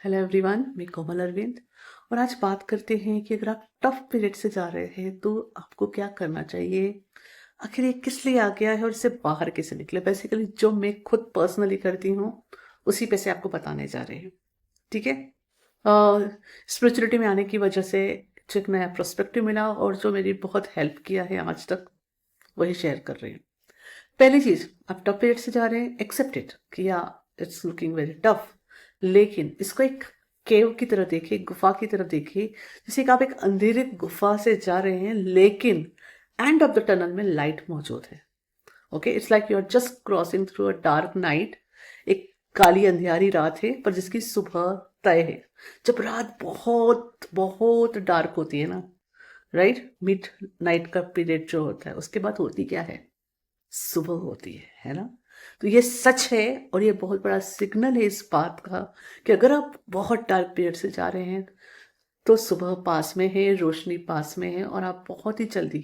Hello everyone, मैं कोमल अरविंद और आज बात करते हैं कि अगर आप टफ पीरियड से जा रहे हैं तो आपको क्या करना चाहिए। आखिर ये किस लिए आ गया है और इससे बाहर कैसे निकले। बेसिकली जो मैं खुद पर्सनली करती हूँ उसी पे से आपको बताने जा रहे हैं। ठीक है। स्पिरिचुअलिटी में आने की वजह से जो एक नया पर्सपेक्टिव मिला और जो मेरी बहुत हेल्प किया है आज तक, वही शेयर कर रही हूँ। पहली चीज, आप टफ पीरियड से जा रहे हैं, एक्सेप्ट इट कि या इट्स लुकिंग वेरी टफ, लेकिन इसको एक केव की तरह देखिए, गुफा की तरह देखिए। जैसे कि आप एक अंधेरे गुफा से जा रहे हैं लेकिन एंड ऑफ द टनल में लाइट मौजूद है। Okay, it's like you are just crossing through a dark night. एक काली अंधियारी रात है पर जिसकी सुबह तय है। जब रात बहुत बहुत डार्क होती है ना, राइट, मिड नाइट का पीरियड जो होता है, उसके बाद होती क्या है, सुबह होती है ना। तो ये सच है और ये बहुत बड़ा सिग्नल है इस बात का कि अगर आप बहुत डार्क पीरियड से जा रहे हैं तो सुबह पास में है, रोशनी पास में है और आप बहुत ही जल्दी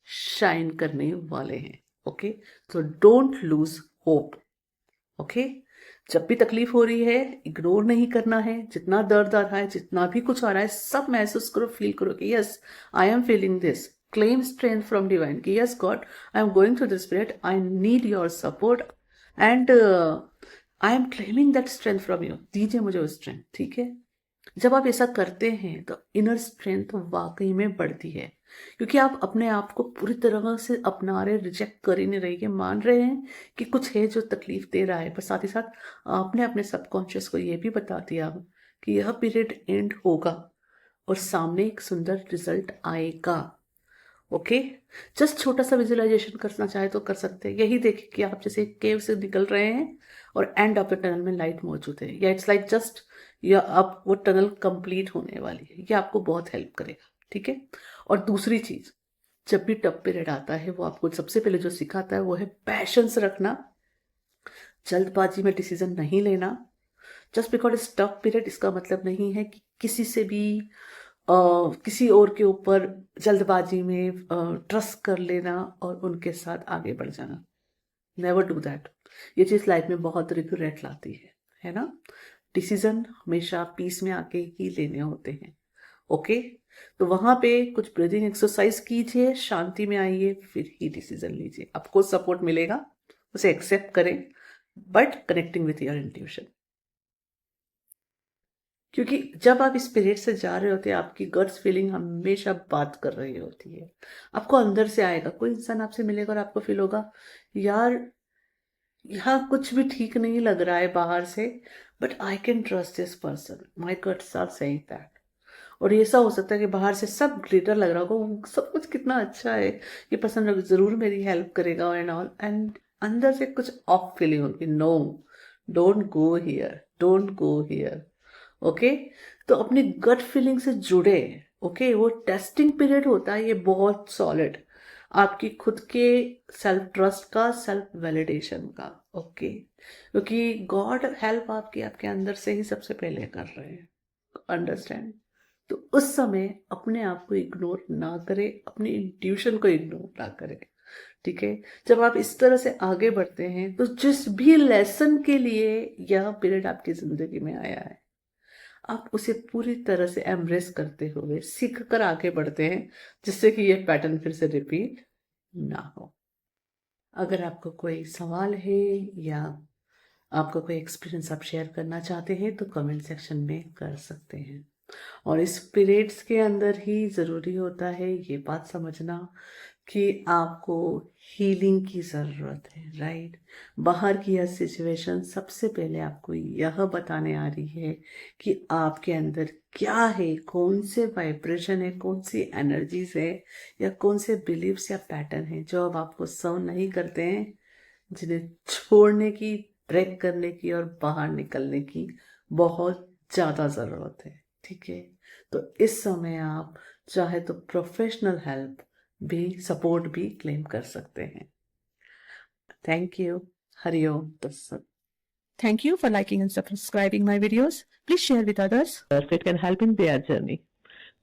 शाइन करने वाले हैं। ओके, तो डोंट लूज होप। ओके, जब भी तकलीफ हो रही है इग्नोर नहीं करना है। जितना दर्द आ रहा है, जितना भी कुछ आ रहा है, सब महसूस करो, फील करो कि yes I am feeling this. Claim strength from divine कि yes God, I am going through this period, I need your support and I am claiming that strength from you. दीजिए मुझे वो स्ट्रेंथ। ठीक है। जब आप ऐसा करते हैं तो इनर स्ट्रेंथ वाकई में बढ़ती है, क्योंकि आप अपने आप को पूरी तरह से अपना रहे, रिजेक्ट कर ही नहीं रही है, मान रहे हैं कि कुछ है जो तकलीफ दे रहा है, पर साथ ही साथ आपने अपने सबकॉन्शियस को ये भी बता दिया कि यह पीरियड एंड होगा और सामने एक सुंदर रिजल्ट आएगा। ओके, जस्ट छोटा सा विजुअलाइजेशन करना चाहे तो कर सकते हैं। यही देखिए कि आप जैसे केव से निकल रहे हैं और एंड ऑफ द टनल में लाइट मौजूद है, या इट्स लाइक जस्ट, या अब वो टनल कंप्लीट होने वाली है। ये आपको बहुत हेल्प करेगा। ठीक है। और दूसरी चीज, जब भी टफ पीरियड आता है वो आपको सबसे पहले जो सिखाता है वो है पैशंस रखना, जल्दबाजी में डिसीजन नहीं लेना। Just because it's tough period इसका मतलब नहीं है कि किसी से भी किसी और के ऊपर जल्दबाजी में ट्रस्ट कर लेना और उनके साथ आगे बढ़ जाना। Never do that. ये चीज़ लाइफ में बहुत रिग्रेट लाती है ना। डिसीजन हमेशा पीस में आके ही लेने होते हैं। ओके, तो वहां पे कुछ ब्रीदिंग एक्सरसाइज कीजिए, शांति में आइए, फिर ही डिसीजन लीजिए। आपको सपोर्ट मिलेगा, उसे एक्सेप्ट करें, but connecting with your intuition. क्योंकि जब आप इस पीरियड से जा रहे होते हैं आपकी गट्स फीलिंग हमेशा बात कर रही होती है। आपको अंदर से आएगा, कोई इंसान आपसे मिलेगा और आपको फील होगा यार यहाँ कुछ भी ठीक नहीं लग रहा है बाहर से, but I can trust this person, my guts are saying that. और ये ऐसा हो सकता है कि बाहर से सब ग्लिटर लग रहा होगा, सब कुछ कितना अच्छा है, ये पर्सन जरूर मेरी हेल्प करेगा एंड ऑल, एंड अंदर से कुछ ऑफ फीलिंग होगी, no, don't go here, don't go here. Okay, तो अपनी गट फीलिंग से जुड़े। ओके, वो टेस्टिंग पीरियड होता है ये बहुत सॉलिड, आपकी खुद के सेल्फ ट्रस्ट का, सेल्फ वैलिडेशन का। ओके, क्योंकि गॉड हेल्प आपकी आपके अंदर से ही सबसे पहले कर रहे हैं। अंडरस्टैंड। तो उस समय अपने आप को इग्नोर ना करें, अपनी इंट्यूशन को इग्नोर ना करें। ठीक है। जब आप इस तरह से आगे बढ़ते हैं तो जिस भी लेसन के लिए यह पीरियड आपकी जिंदगी में आया है, आप उसे पूरी तरह से एम्ब्रेस करते हुए सीख कर आगे बढ़ते हैं, जिससे कि ये पैटर्न फिर से रिपीट ना हो। अगर आपको कोई सवाल है या आपका कोई एक्सपीरियंस आप शेयर करना चाहते हैं तो कमेंट सेक्शन में कर सकते हैं। और इस पीरियड्स के अंदर ही ज़रूरी होता है ये बात समझना कि आपको हीलिंग की ज़रूरत है, राइट। बाहर की यह सिचुएशन सबसे पहले आपको यह बताने आ रही है कि आपके अंदर क्या है, कौन से वाइब्रेशन है, कौन सी एनर्जीज है, या कौन से बिलीव्स या पैटर्न है जो अब आपको सर्व नहीं करते हैं, जिन्हें छोड़ने की, ब्रेक करने की और बाहर निकलने की बहुत ज़्यादा ज़रूरत है। ठीक है। तो इस समय आप चाहे तो प्रोफेशनल हेल्प भी, सपोर्ट भी क्लेम कर सकते हैं। Thank you. हरिओम तत्सत। Thank you for liking and subscribing my videos. Please share with others. It can help in their journey.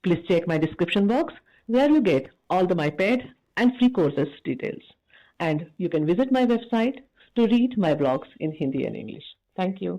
Please check my description box where you get all the my paid and free courses details. And you can visit my website to read my blogs in Hindi and English. Thank you.